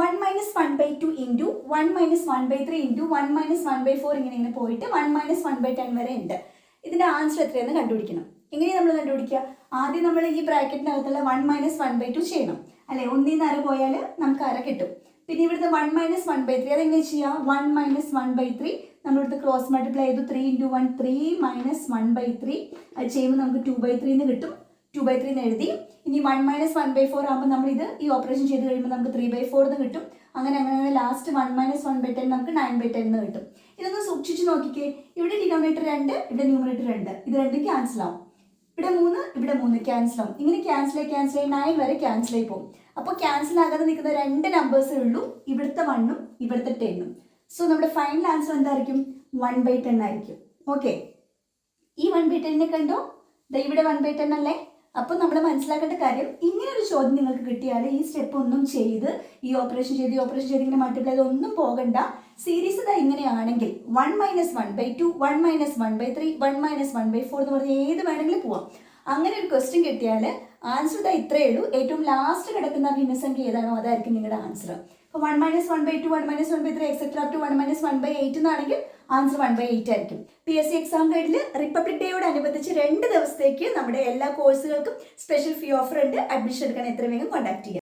1 minus 1/2 into 1 minus 1/3 into 1 minus 1/4 ഇങ്ങനെ പോയിട്ട് 1 minus 1/10 വരെ ഉണ്ട്. ഇതിന്റെ ആൻസർ എത്രയെന്ന് കണ്ടുപിടിക്കണം. എങ്ങനെയാണ് നമ്മൾ കണ്ടുപിടിക്കുക? ആദ്യം നമ്മൾ ഈ ബ്രാക്കറ്റിനകത്തുള്ള 1 മൈനസ് 1/2 ചെയ്യണം അല്ലെ. 1 അര പോയാൽ നമുക്ക് അര കിട്ടും. പിന്നെ ഇവിടുത്തെ 1 മൈനസ് 1/3 അതെങ്ങനെ ചെയ്യാം? 1 മൈനസ് 1/3 നമ്മളിവിടുത്തെ ക്രോസ് മൾട്ടിപ്ലൈ ചെയ്തു. 3 ഇൻറ്റു 1 3 മൈനസ് 1/3 അത് ചെയ്യുമ്പോൾ നമുക്ക് 2/3 എന്ന് കിട്ടും. 2/3 എന്ന് എഴുതി. ഇനി 1 മൈനസ് 1/4 ആകുമ്പോൾ നമ്മൾ ഈ ഓപ്പറേഷൻ ചെയ്ത് കഴിയുമ്പോൾ നമുക്ക് 3/4 എന്ന് കിട്ടും. അങ്ങനെ ലാസ്റ്റ് 1 മൈനസ് 1/10 നമുക്ക് 9/10 എന്ന് കിട്ടും. ഇതൊന്ന് സൂക്ഷിച്ച് നോക്കിക്കേ. ഇവിടെ ഡിനോമിനേറ്റർ 2, ഇവിടെ ന്യൂമറേറ്റർ 2, ഇത് രണ്ടും ക്യാൻസൽ ആവും. ഇവിടെ 3, ഇവിടെ 3 ക്യാൻസൽ ആവും. ഇങ്ങനെ ക്യാൻസൽ ആയി 9 വരെ ക്യാൻസൽ ആയി പോകും. അപ്പോൾ ക്യാൻസൽ ആകാതെ നിൽക്കുന്ന 2 നമ്പേഴ്സേ ഉള്ളൂ, ഇവിടുത്തെ 1ഉം ഇവിടുത്തെ 10ഉം. സോ നമ്മുടെ ഫൈനൽ ആൻസർ എന്തായിരിക്കും? 1/10 ആയിരിക്കും. ഓക്കെ, ഈ 1/10 കണ്ടോ? ഇവിടെ 1/10 അല്ലേ? അപ്പോൾ നമ്മൾ മനസ്സിലാക്കേണ്ട കാര്യം, ഇങ്ങനെ ഒരു ചോദ്യം നിങ്ങൾക്ക് കിട്ടിയാൽ ഈ സ്റ്റെപ്പ് ഒന്നും ചെയ്ത് ഈ ഓപ്പറേഷൻ ചെയ്ത് ഇങ്ങനെ മൾട്ടിപ്ലൈ ചെയ്ത് ഒന്നും പോകണ്ട. സീരീസ് ഇതാ ഇങ്ങനെയാണെങ്കിൽ 1 മൈനസ് 1/2 1 മൈനസ് 1/3 1 മൈനസ് 1/4 എന്ന് പറഞ്ഞാൽ ഏത് വേണമെങ്കിലും പോവാം. അങ്ങനെ ഒരു ക്വസ്റ്റ്യൻ കിട്ടിയാൽ ആൻസർ ഇതാ ഇത്രയേ ഉള്ളൂ. ഏറ്റവും ലാസ്റ്റ് കിടക്കുന്ന ഭിന്നസംഖ്യ ഏതാണോ അതായിരിക്കും നിങ്ങളുടെ ആൻസർ. അപ്പോൾ 1 minus 1/2 1 minus 1/3 etcetera to 1 minus 1/8 എന്നാണെങ്കിൽ ആൻസർ 1/8 ആയിരിക്കും. PSC എക്സാം ഗൈഡിൽ റിപ്പബ്ലിക് ഡേയോടനുബന്ധിച്ച് 2 ദിവസത്തേക്ക് നമ്മുടെ എല്ലാ കോഴ്സുകൾക്കും സ്പെഷ്യൽ ഫീ ഓഫർ ഉണ്ട്. അഡ്മിഷൻ എടുക്കാൻ എത്ര വേഗം കോൺടാക്ട് ചെയ്യുക.